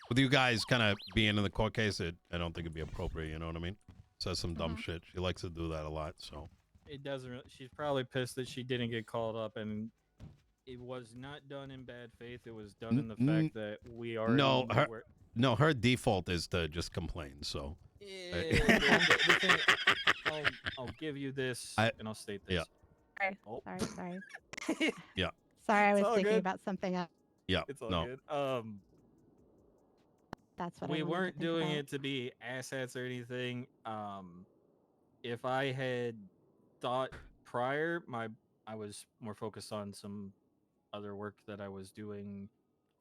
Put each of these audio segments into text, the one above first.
with you guys kind of being in the court case, I don't think it'd be appropriate. You know what I mean? Says some dumb shit. She likes to do that a lot. So It doesn't. She's probably pissed that she didn't get called up, and it was not done in bad faith. It was done in the fact that we already no, knew where. her default is to just complain. So The thing, I'll give you this, and I'll state this. Yeah. Sorry. Oh. Sorry. Yeah. Sorry, I was all thinking good. about something else. Yeah. It's all No. good. That's what We I wanted weren't to think doing about. it to be asshats or anything. If I had thought prior, I was more focused on some other work that I was doing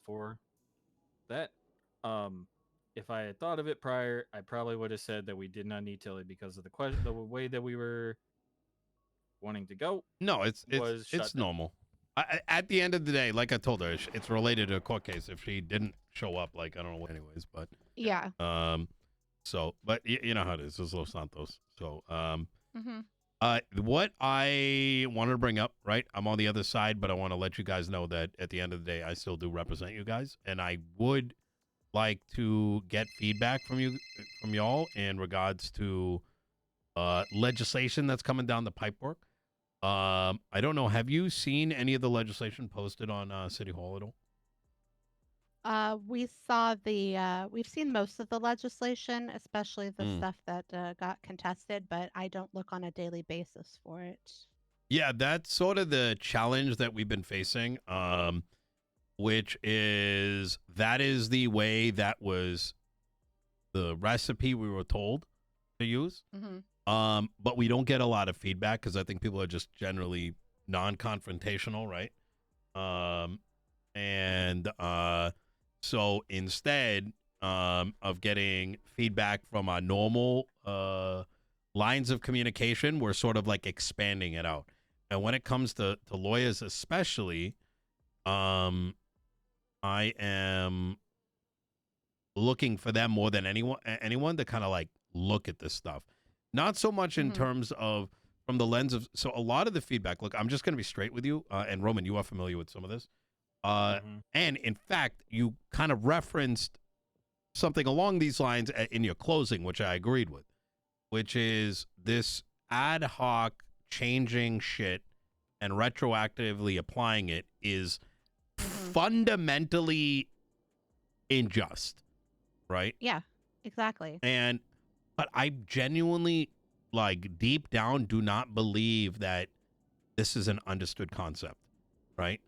for that. If I had thought of it prior, I probably would have said that we did not need Tilly because of the way that we were wanting to go. No, it's was shut down. normal. At the end of the day, like I told her, it's related to a court case. If she didn't show up, like I don't know, anyways, but Yeah. so, but you know how it is. It's Los Santos. So, Mm-hmm. what I wanted to bring up, right? I'm on the other side, but I want to let you guys know that at the end of the day, I still do represent you guys, and I would like to get feedback from y'all in regards to legislation that's coming down the pipework. I don't know. Have you seen any of the legislation posted on City Hall at all? We saw we've seen most of the legislation, especially the stuff that got contested, but I don't look on a daily basis for it. Yeah, that's sort of the challenge that we've been facing, which is that is the way that was the recipe we were told to use. Mm-hmm. But we don't get a lot of feedback because I think people are just generally non-confrontational, right? So instead of getting feedback from our normal lines of communication, we're sort of like expanding it out. And when it comes to lawyers especially, I am looking for them more than anyone to kind of like look at this stuff. Not so much in terms of from the lens of, so a lot of the feedback, look, I'm just going to be straight with you. And Roman, you are familiar with some of this. And in fact, you kind of referenced something along these lines in your closing, which I agreed with, which is this ad hoc changing shit and retroactively applying it is fundamentally unjust, right? Yeah, exactly. But I genuinely, like, deep down do not believe that this is an understood concept, right?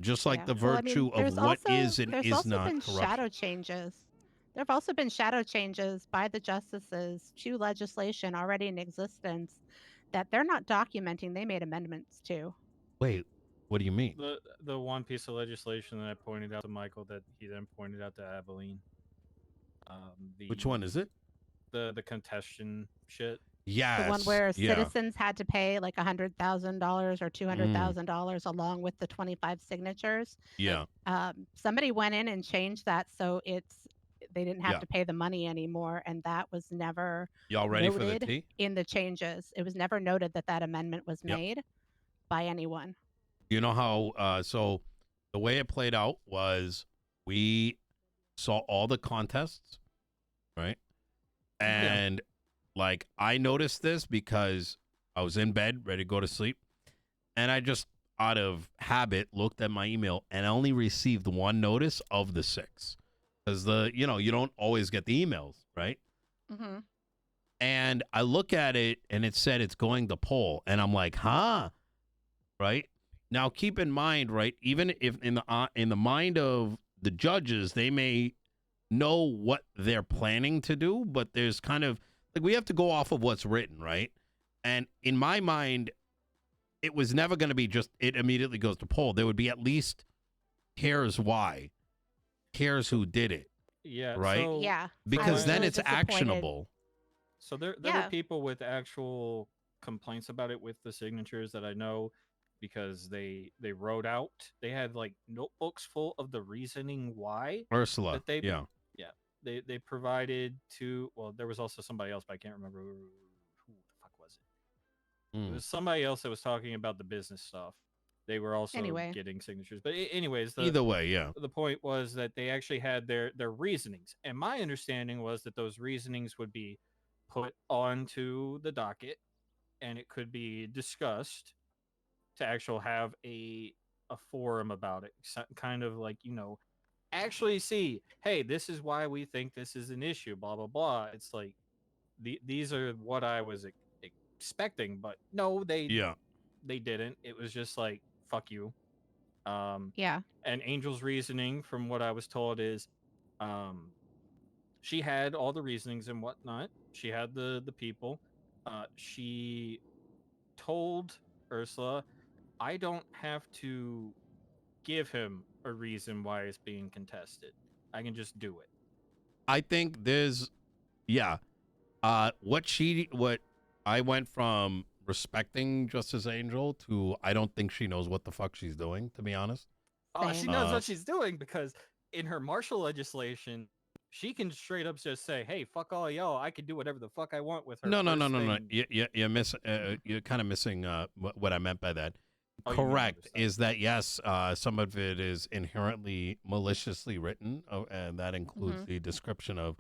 Just like the virtue of what is and is not corruption. There's also been shadow changes. There have also been shadow changes by the justices to legislation already in existence that they're not documenting. They made amendments to. Wait, what do you mean? The one piece of legislation that I pointed out to Michael that he then pointed out to Abilene. Which one is it? The contestation shit. Yes. The one where citizens had to pay like $100,000 or $200,000 along with the 25 signatures. Yeah. Somebody went in and changed that so they didn't have to pay the money anymore, and that was never Y'all ready for the tea? In the changes. It was never noted that amendment was made by anyone. You know how so the way it played out was we saw all the contests, right? And like I noticed this because I was in bed ready to go to sleep, and I just out of habit looked at my email and I only received one notice of the 6 because you don't always get the emails, right? And I look at it and it said it's going to poll, and I'm like, right? Now keep in mind, right? Even if in the mind of the judges, they may know what they're planning to do, but there's kind of like we have to go off of what's written, right? And in my mind, it was never going to be just it immediately goes to poll. There would be at least here's why, here's who did it. Yeah. Right. So, because then it's actionable. So there were people with actual complaints about it with the signatures that I know, because they wrote out. They had like notebooks full of the reasoning why. Ursula. That they provided to. Well, there was also somebody else, but I can't remember who the fuck was it. It was somebody else that was talking about the business stuff. they were also Anyway. getting signatures. But anyways, Either way, yeah. the point was that they actually had their reasonings, and my understanding was that those reasonings would be put onto the docket, and it could be discussed to actually have a forum about it, kind of like, actually see, hey, this is why we think this is an issue, blah blah blah. It's like these are what I was expecting, but no, Yeah. they didn't. It was just like, fuck you. Yeah. And Angel's reasoning, from what I was told, is she had all the reasonings and whatnot. She had the people. She told Ursula, I don't have to give him a reason why it's being contested. I can just do it. I think there's, yeah. What I went from respecting Justice Angel to I don't think she knows what the fuck she's doing, to be honest. Oh, she Same. knows what she's doing, because in her martial legislation, she can straight up just say, "Hey, fuck all y'all. I can do whatever the fuck I want with her." No. first thing. You're kind of missing what I meant by that. Oh, you mean other Correct stuff. is that yes, some of it is inherently maliciously written, and that includes the description of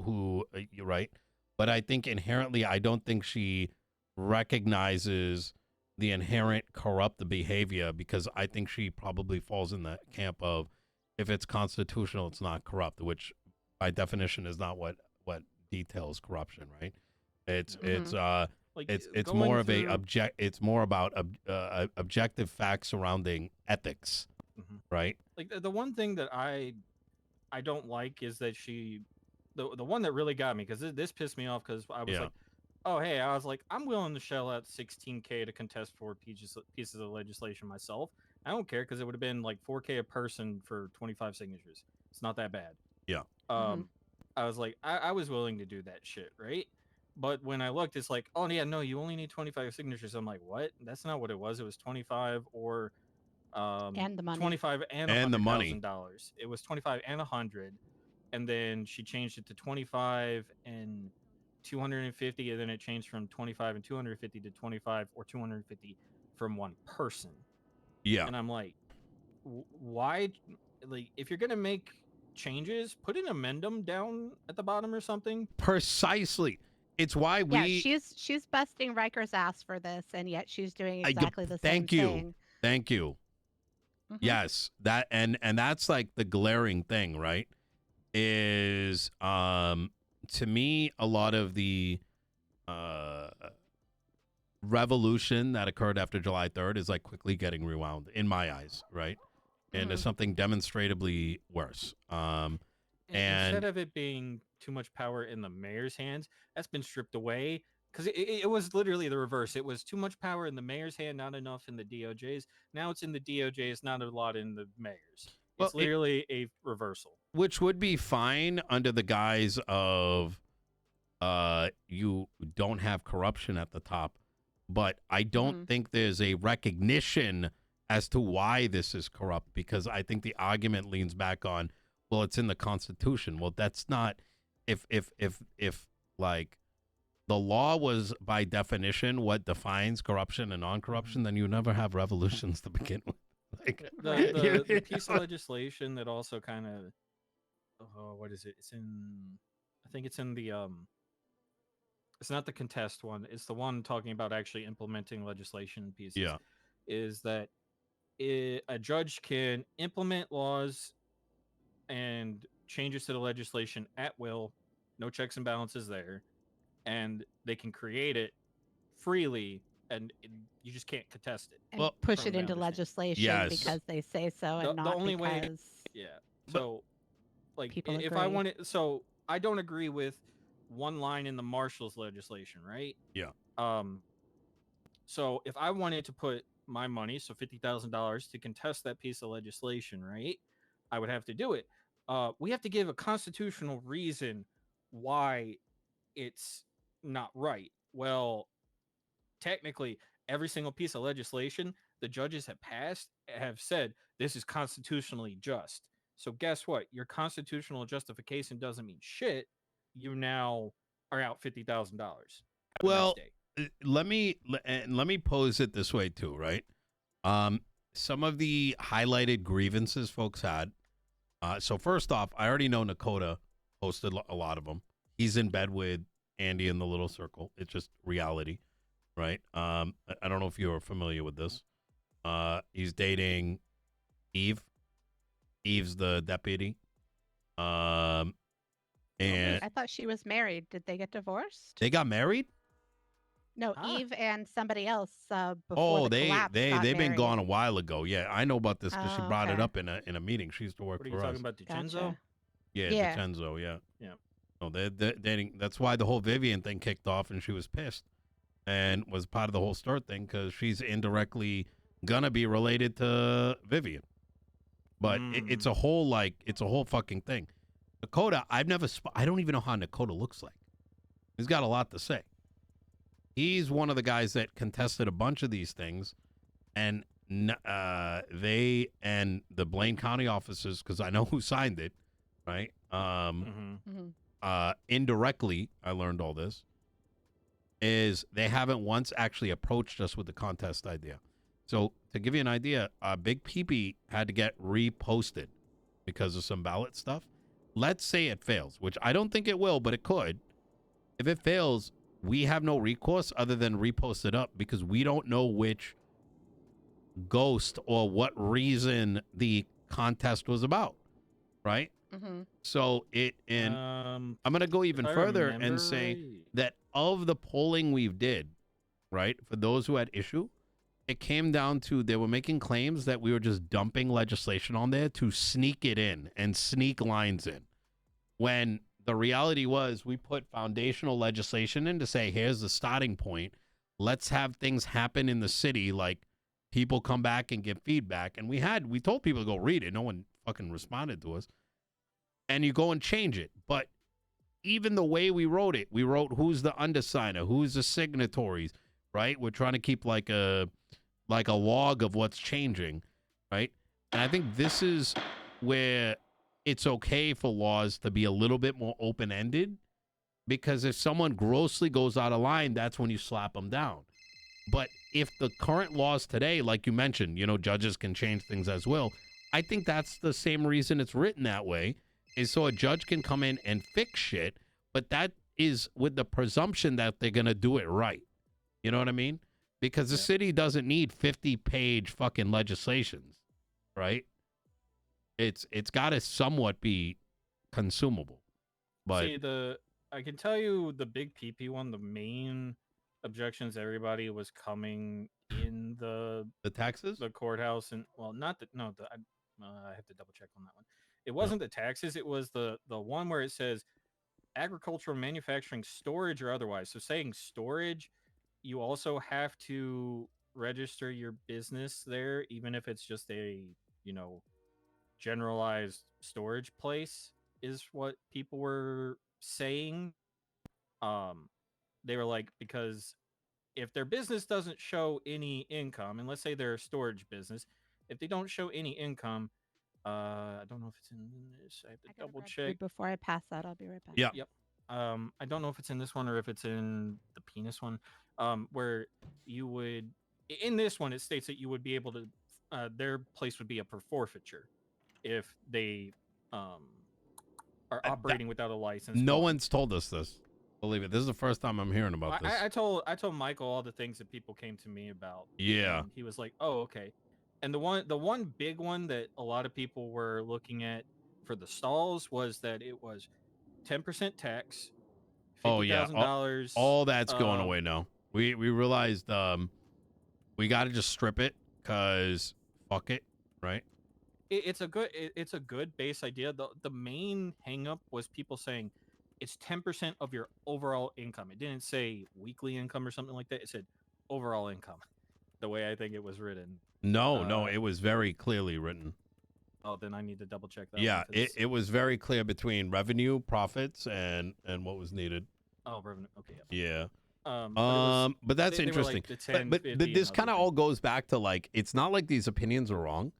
who you're right. But I think inherently, I don't think she recognizes the inherent corrupt behavior, because I think she probably falls in the camp of if it's constitutional, it's not corrupt, which by definition is not what details corruption, right? It's Like, it's going more of a through- it's more about objective facts surrounding ethics, Mhm. right? Like the one thing that I don't like is that she, the one that really got me, because this pissed me off, because I was Yeah. like, oh hey, I was like, I'm willing to shell out $16K to contest 4 pieces of legislation myself. I don't care, because it would have been like $4K a person for 25 signatures. It's not that bad. Yeah. I was like, I was willing to do that shit, right? But when I looked, it's like, oh yeah, no, you only need 25 signatures. I'm like, what? That's not what it was. It was 25 or And the money. 25 and And the money. $100,000. It was 25 and 100, and then she changed it to 25 and 250, and then it changed from 25 and 250 to 25 or 250 from one person. Yeah. And I'm like, why? Like, if you're gonna make changes, put an amendum down at the bottom or something. Precisely. It's why Yeah, we she's busting Riker's ass for this, and yet she's doing I- exactly the same thank you. thing. Thank you. Mhm. Yes, that and that's like the glaring thing, right? Is to me a lot of the revolution that occurred after July 3rd is like quickly getting rewound in my eyes, right? And there's something demonstrably worse. And Instead of it being too much power in the mayor's hands, that's been stripped away, because it was literally the reverse. It was too much power in the mayor's hand, not enough in the DOJ's. Now it's in the DOJ's, not a lot in the mayor's. Well, It's literally a reversal. which would be fine under the guise of you don't have corruption at the top, but I don't think there's a recognition as to why this is corrupt, because I think the argument leans back on, well, it's in the Constitution. Well, that's not, if like the law was by definition what defines corruption and non-corruption, then you never have revolutions to begin with. Like The piece of legislation that also kind of, what is it? It's in, I think it's in the it's not the contest one. It's the one talking about actually implementing legislation pieces. Yeah. Is that a judge can implement laws and changes to the legislation at will, no checks and balances there, and they can create it freely, and you just can't contest it. And Well, push from it my into understanding. legislation Yes. because they say so, and The not only way- because Yeah. But- So, like, people if I agree. wanted, so I don't agree with one line in the Marshall's legislation, right? Yeah. So if I wanted to put my money, so $50,000, to contest that piece of legislation, right, I would have to do it. We have to give a constitutional reason why it's not right. Well, technically, every single piece of legislation the judges have passed have said this is constitutionally just. So guess what? Your constitutional justification doesn't mean shit. You now are out $50,000. Well, let me pose it this way too, right? some of the highlighted grievances folks had. So first off, I already know Nakota posted a lot of them. He's in bed with Andy in the little circle. It's just reality, right? I don't know if you're familiar with this. He's dating Eve. Eve's the deputy. And I thought she was married. Did they get divorced? they got married. No, Ah. Eve and somebody else before Oh, the collapse got they've been married. gone a while ago. Yeah, I know about this because she Oh, brought it okay. up in a meeting. She used to work What are for you us. talking about, DiCenzo? Gotcha. Yeah, Yeah. DiCenzo, yeah. Yeah. No, they're dating. That's why the whole Vivian thing kicked off, and she was pissed, and was part of the whole start thing because she's indirectly gonna be related to Vivian. But it's a whole fucking thing. Nakota, I don't even know how Nakota looks like. He's got a lot to say. He's one of the guys that contested a bunch of these things, and they and the Blaine County officers, because I know who signed it, right? Indirectly, I learned all this, is they haven't once actually approached us with the contest idea. So to give you an idea, Big Peepee had to get reposted because of some ballot stuff. Let's say it fails, which I don't think it will, but it could. If it fails, we have no recourse other than repost it up because we don't know which ghost or what reason the contest was about, right? So I'm going to go even further and say that of the polling we've did, right, for those who had issue, it came down to they were making claims that we were just dumping legislation on there to sneak it in and sneak lines in. When the reality was we put foundational legislation in to say, here's the starting point. Let's have things happen in the city, like people come back and give feedback. And we told people to go read it. No one fucking responded to us. And you go and change it. But even the way we wrote it, we wrote who's the undersigner, who's the signatories, right? We're trying to keep like a log of what's changing, right? And I think this is where it's okay for laws to be a little bit more open-ended, because if someone grossly goes out of line, that's when you slap them down. But if the current laws today, like you mentioned, judges can change things as well, I think that's the same reason it's written that way, is so a judge can come in and fix shit, but that is with the presumption that they're going to do it right. You know what I mean? Because the city doesn't need 50-page fucking legislations, right? It's got to somewhat be consumable. But See, I can tell you the Big PP one, the main objections everybody was coming in the taxes, the courthouse, and well, not the no, the I have to double check on that one. It wasn't the taxes, it was the one where it says agricultural, manufacturing, storage, or otherwise. So saying storage, you also have to register your business there, even if it's just a generalized storage place, is what people were saying. They were like, because if their business doesn't show any income, and let's say they're a storage business, if they don't show any income, I don't know if it's in this. I have to double check. Before I pass that, I'll be right back. Yeah. Yep. I don't know if it's in this one or if it's in the penis one. Where you would, in this one, it states that you would be able to, their place would be up for forfeiture if they are operating without a license. No one's told us this. Believe it. This is the first time I'm hearing about this. I told Michael all the things that people came to me about. Yeah. He was like, "Oh, okay." And the one big one that a lot of people were looking at for the stalls was that it was 10% tax, $50,000. All that's going away now. We realized we got to just strip it because fuck it, right? It's a good base idea. The main hang up was people saying it's 10% of your overall income. It didn't say weekly income or something like that. It said overall income. The way I think it was written. No, it was very clearly written. Oh, then I need to double check that. Yeah, it was very clear between revenue, profits, and what was needed. Oh, revenue. Okay. Yeah. But that's they interesting. Like the 10, but 50 this and kind of other all goes back to like, it's not like these opinions are wrong,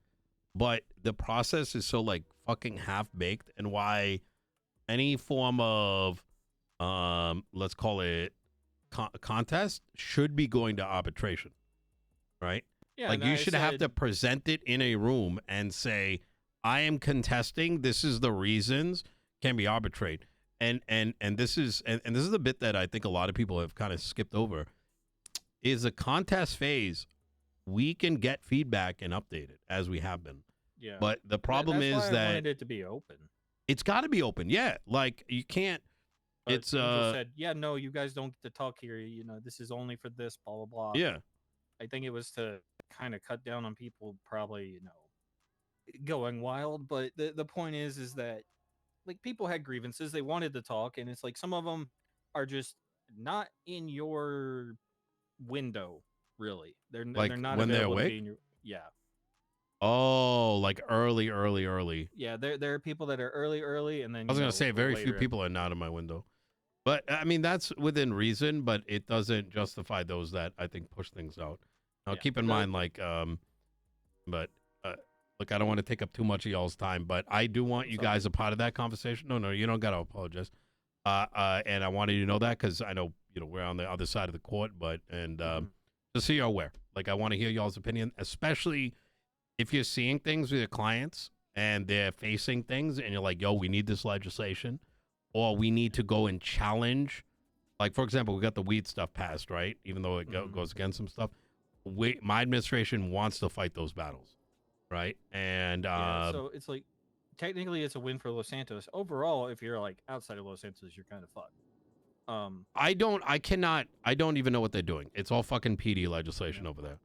but the process is so like fucking half baked, and why any form of let's call it contest should be going to arbitration, right? Yeah, Like and you I should have to said, present it in a room and say, I am contesting. This is the reasons. Can be arbitrate. And this is and this is a bit that I think a lot of people have kind of skipped over. Is a contest phase, we can get feedback and update it as we have been. yeah. But the problem That's is why I that wanted it to be open. it's got to be open. Yeah, like you can't. But It's Angel said, "Yeah, no, you guys don't get to talk here. You know, this is only for this, blah blah blah." yeah. I think it was to kind of cut down on people probably, going wild. But the point is that like people had grievances, they wanted to talk, and it's like some of them are just not in your window. Really, Like they're not when they're available to be awake. in your Oh, like early. yeah. There are people that are early, and then I was gonna say very few later. people are not in my window. But I mean that's within reason, but it doesn't justify those that I think push things out. Now Yeah, keep in mind, like, but look, I don't want to take up too much of y'all's time, but I do want you It's all guys a part of that conversation. No, you don't gotta apologize. And I wanted you to know that because I know we're on the other side of the court, but just so you're aware, like I want to hear y'all's opinion, especially if you're seeing things with your clients and they're facing things, and you're like, yo, we need this legislation. Or we need to go and challenge, like, for example, we got the weed stuff passed, right? Even though it goes against some stuff. My administration wants to fight those battles, right? And yeah, so it's like technically it's a win for Los Santos. Overall, if you're like outside of Los Santos, you're kind of fucked. I don't even know what they're doing. It's all fucking PD legislation over there.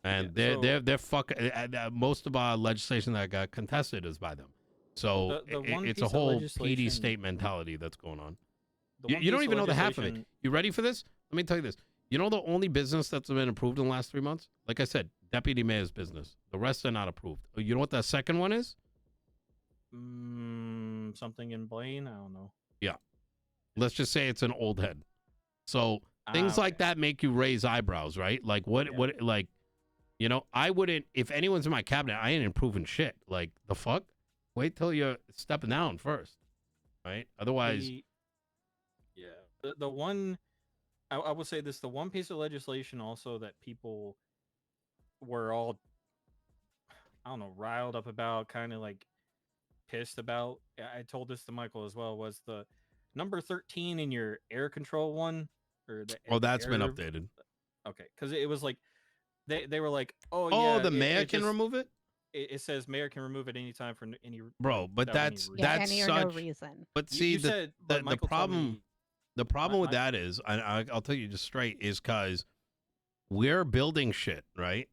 And they're fucking, most of our legislation that got contested is by them. So it's a whole PD state mentality that's going on. You don't even know the half of it. You ready for this? Let me tell you this. You know the only business that's been approved in the last 3 months? Like I said, deputy mayor's business. The rest are not approved. You know what the second one is? Something in Blaine? I don't know. Yeah. Let's just say it's an old head. So things like that make you raise eyebrows, right? Like like, I wouldn't, if anyone's in my cabinet, I ain't improving shit. Like the fuck? Wait till you're stepping down first, right? Otherwise, the one I will say this: the one piece of legislation also that people were all, I don't know, riled up about, kind of like pissed about. I told this to Michael as well. Was the number 13 in your air control one, or that's been updated. Okay, because it was like they were like, the mayor can remove it. It says mayor can remove it anytime for any but that's any or such no reason. But see, the problem with that is, I'll tell you just straight, is because we're building shit, right?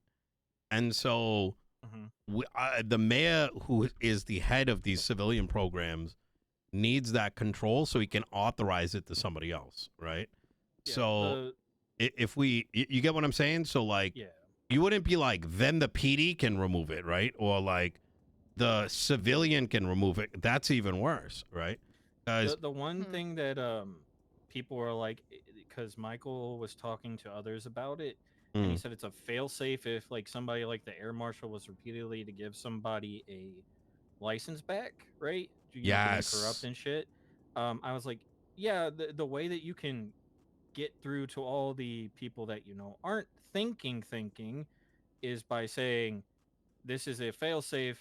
And so the mayor, who is the head of these civilian programs, needs that control so he can authorize it to somebody else, right? Yeah, so if you get what I'm saying? So like, you wouldn't be like, then the PD can remove it, right? Or like the civilian can remove it. That's even worse, right? The one thing that people were like, because Michael was talking to others about it, and he said it's a fail-safe if like somebody like the air marshal was repeatedly to give somebody a license back, right? Yes. Corrupt and shit. I was like, yeah, the way that you can get through to all the people that aren't thinking is by saying this is a fail-safe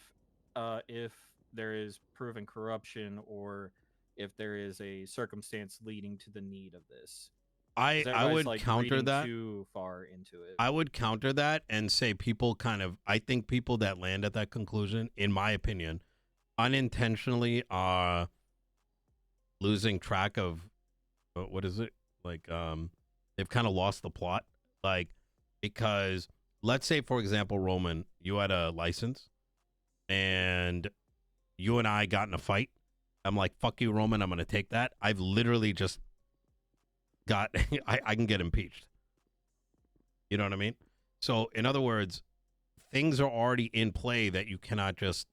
if there is proven corruption or if there is a circumstance leading to the need of this. I would counter that. Too far into it. I would counter that and say I think people that land at that conclusion, in my opinion, unintentionally are losing track of what is it? Like they've kind of lost the plot. Like, because let's say, for example, Roman, you had a license and you and I got in a fight. I'm like, fuck you, Roman, I'm going to take that. I've literally just got, I can get impeached. You know what I mean? So, in other words, things are already in play that you cannot just,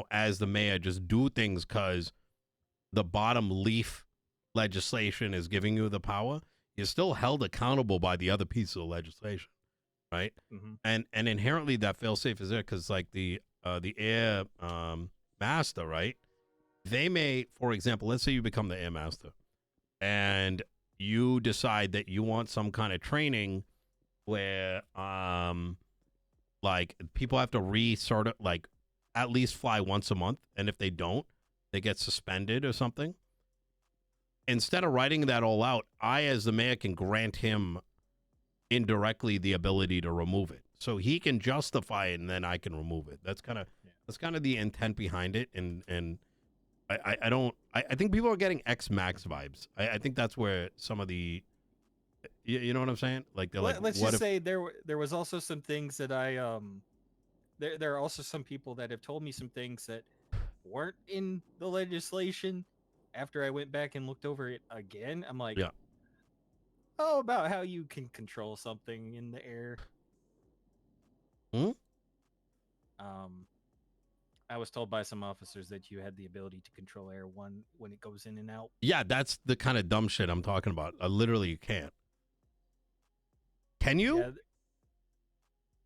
as the mayor, just do things because the bottom leaf legislation is giving you the power. You're still held accountable by the other piece of legislation, right? And inherently that fail-safe is there because, like, the air master, right? They may, for example, let's say you become the air master and you decide that you want some kind of training where like people have to resort it, like at least fly once a month, and if they don't, they get suspended or something. Instead of writing that all out, I, as the mayor, can grant him indirectly the ability to remove it, so he can justify it, and then I can remove it. That's kind of the intent behind it, and I think people are getting X Max vibes. I think that's where some of the you know what I'm saying? Like they're like, Let's what just if? say there was also some things that I there are also some people that have told me some things that weren't in the legislation. After I went back and looked over it again, I'm like, Yeah. oh, about how you can control something in the air. Hmm? I was told by some officers that you had the ability to control air when it goes in and out. Yeah, that's the kind of dumb shit I'm talking about. Literally, you can't. Can you? Yeah,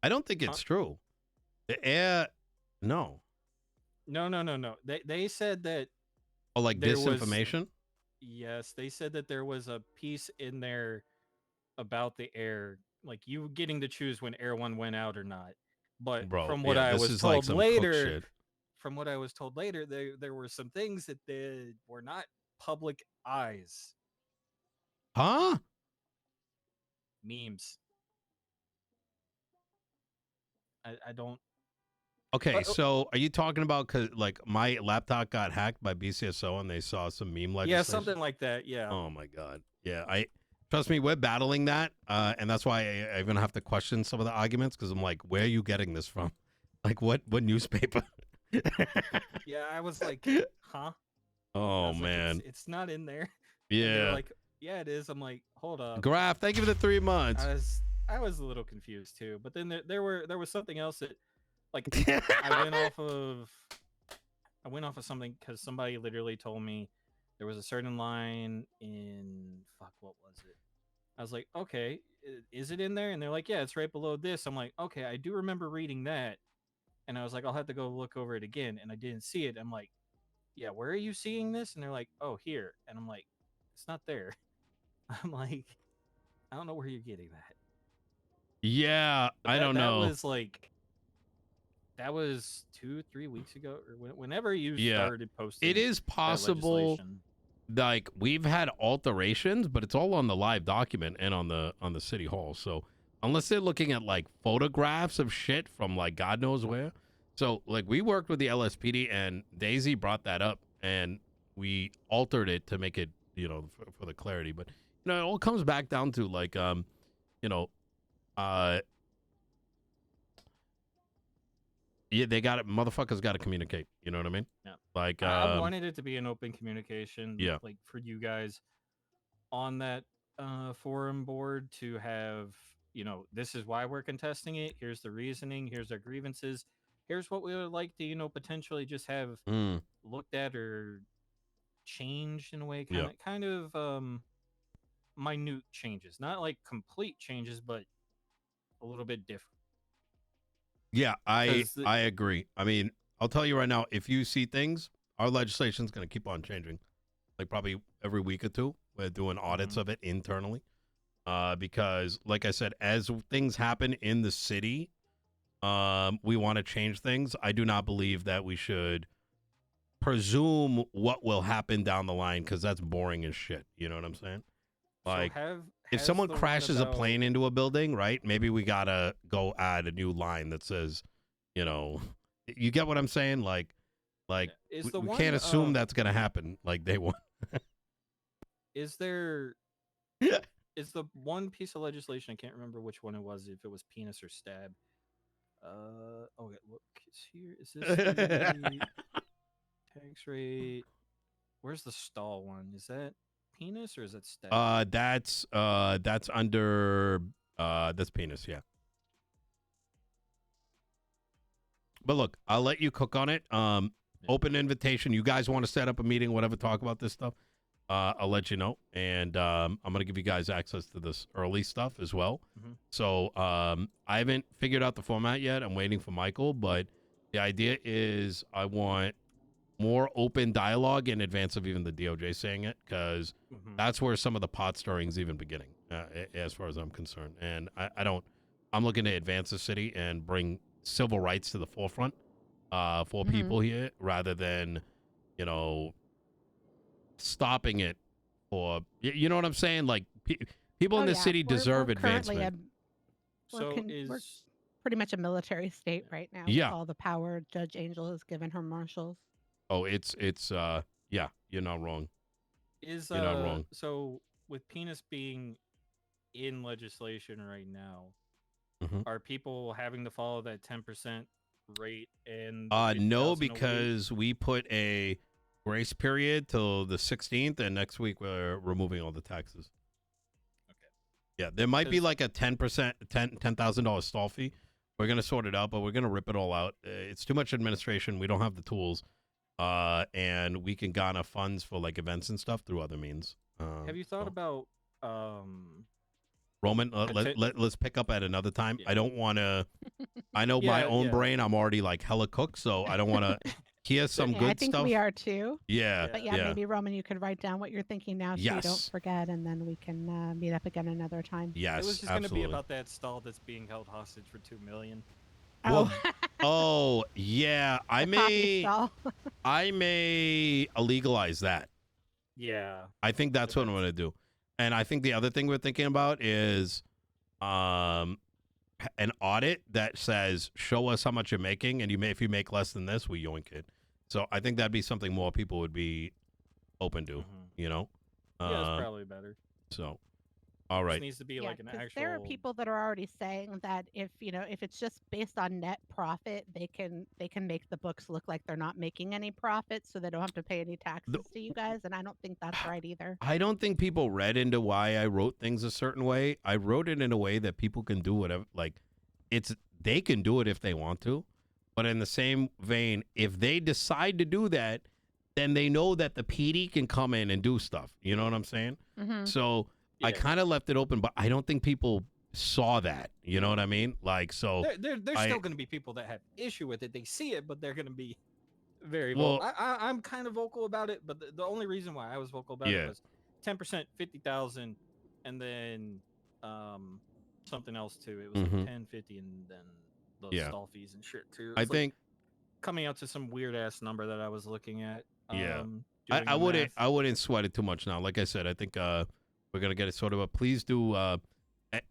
I don't think it's true. The air, no. No. They said that Oh, like there was- disinformation? yes, they said that there was a piece in there about the air, like you getting to choose when air one went out or not. But Bro, from what yeah, I this was is told like some cook later, shit. from what I was told later, there were some things that were not public eyes. Huh? Memes. I don't. Okay, But, so are you talking about because like my laptop got hacked by BCSO and they saw some meme legislation? yeah, something like that. Yeah. Oh my god. Yeah, I trust me, we're battling that, and that's why I even have to question some of the arguments because I'm like, where are you getting this from? Like, what newspaper? Yeah, I was like, huh? I Oh was like, man. it's not in there. And they're Yeah. like, yeah, it is. I'm like, hold up. Graph, thank you for the 3 months. I was a little confused too. But then there was something else that, like, I went off of something because somebody literally told me there was a certain line in what was it? I was like, okay, is it in there? And they're like, yeah, it's right below this. I'm like, okay, I do remember reading that. And I was like, I'll have to go look over it again. And I didn't see it. I'm like, yeah, where are you seeing this? And they're like, oh, here. And I'm like, it's not there. I'm like, I don't know where you're getting that. Yeah, But I don't know. That was 2-3 weeks ago, or whenever you Yeah. started posting. It is that possible, legislation. like we've had alterations, but it's all on the live document and on the city hall. So unless they're looking at like photographs of shit from like God knows where. So like we worked with the LSPD and Daisy brought that up and we altered it to make it, you know, for the clarity. But you know, it all comes back down to like you know, yeah, they got it. Motherfuckers got to communicate. You know what I mean? Yeah. Like, I wanted it to be an open communication. Yeah. Like for you guys on that forum board to have, you know, this is why we're contesting it. Here's the reasoning. Here's our grievances. Here's what we would like to, you know, potentially just have looked at or changed in a way. Kind of minute changes, not like complete changes, but a little bit different. Yeah, I agree. I mean, I'll tell you right now, if you see things, our legislation's going to keep on changing. Like probably every week or two, we're doing audits of it internally. Because, like I said, as things happen in the city, we want to change things. I do not believe that we should presume what will happen down the line because that's boring as shit. You know what I'm saying? Like, if someone crashes a plane into a building, right? Maybe we gotta go add a new line that says, you know, you get what I'm saying? Like we can't assume that's gonna happen like day one. Is there? Is the one piece of legislation, I can't remember which one it was, if it was penis or stab. Okay, look, it's here. Is this the tax rate? Where's the stall one? Is that penis or is that stab? That's under that's penis, yeah. But look, I'll let you cook on it. Open invitation. You guys want to set up a meeting, whatever, talk about this stuff. I'll let you know, and I'm gonna give you guys access to this early stuff as well. So I haven't figured out the format yet. I'm waiting for Michael, but the idea is I want more open dialogue in advance of even the DOJ saying it, because that's where some of the pot stirring is even beginning, as far as I'm concerned. And I'm I'm looking to advance the city and bring civil rights to the forefront for Mhm. people here, rather than, you know, stopping it for. You know what I'm saying? Like people in Oh the yeah, city deserve we're currently advancement. So we're is pretty much a military state right now with Yeah. all the power Judge Angel has given her marshals. Oh, it's yeah. You're not wrong. is You're not wrong. so with penis being in legislation right now, hmm are people having to follow that 10% rate and the No, 50,000 a week? because we put a grace period till the 16th, and next week we're removing all the taxes. Okay. Yeah, there might be 'Cause- like a $10,000 stall fee. We're gonna sort it out, but we're gonna rip it all out. It's too much administration. We don't have the tools, and we can garner funds for like events and stuff through other means. Have you thought So, about Roman? Poten- Let's pick up at another time. Yeah. I don't want to. I know my Yeah, own yeah. brain. I'm already like hella cooked, so I don't want to hear some Yeah, good I think stuff. we are too. Yeah, But yeah, maybe Roman, you could write down what you're thinking now so you don't Yes. forget, and then we can meet up again another time. Yes, It was just going to be absolutely. about that stall that's being held hostage for $2 million. Well, Oh, oh yeah, the coffee stall. I may illegalize that. Yeah. I think that's what I'm going to do. And I think the other thing we're thinking about is an audit that says, show us how much you're making, and if you make less than this, we yoink it. So I think that'd be something more people would be open to, Mhm. you know? Yeah, it's probably better. So, all This right. needs to be Yeah, like an 'cause actual. there are people that are already saying that if it's just based on net profit, they can make the books look like they're not making any profit, so they don't have to pay any taxes to you guys. And I don't think that's right either. I don't think people read into why I wrote things a certain way. I wrote it in a way that people can do whatever. Like, they can do it if they want to, but in the same vein, if they decide to do that, then they know that the PD can come in and do stuff. You know what I'm saying? Mm-hmm. So I kind of left it open, but I don't think people saw that. You know what I mean? Like, so There's still going to be people that have issue with it. They see it, but they're going to be very Well- vocal. I'm kind of vocal about it, but the only reason why I was vocal about Yeah. it was 10%, 50,000, and then something else too. It was Mhm. like 10, 50, and then those Yeah. stall fees and shit too. It I was, like, think coming out to some weird ass number that I was looking at. Yeah. doing I the wouldn't math. I wouldn't sweat it too much now. Like I said, I think we're gonna get it sorted. But please do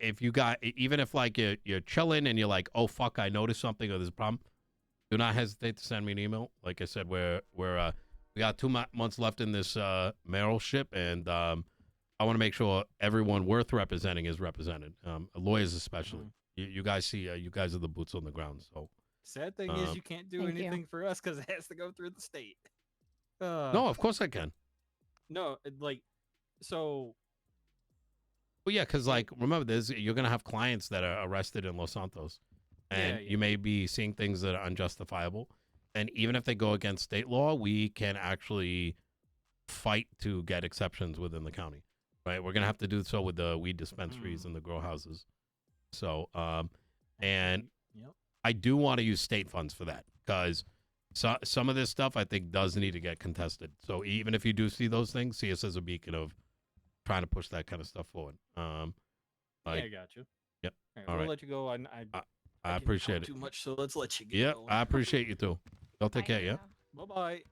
if you got, even if like you're chilling and you're like, oh fuck, I noticed something or there's a problem, do not hesitate to send me an email. Like I said, we got 2 months left in this mayoralship, and I want to make sure everyone worth representing is represented. Lawyers especially. You guys see, you guys are the boots on the ground. So Sad thing is you can't do Thank you. anything for us because it has to go through the state. no, of course I can. No, like, so Well, yeah, because like remember, you're gonna have clients that are arrested in Los Santos, and Yeah, you may be seeing things that are unjustifiable. And even if they go against state law, we can actually fight to get exceptions within the county. Right? We're gonna have to do so with the weed dispensaries and the grow houses. So, and Yep. I do want to use state funds for that because some of this stuff I think does need to get contested. So even if you do see those things, see us as a beacon of trying to push that kind of stuff forward. Yeah, I got you. Yep. All All we'll right. let you go. I I appreciate it. Too much, so let's let you go. Yep, I appreciate you too. Y'all take Bye care. Yeah. now. Bye bye.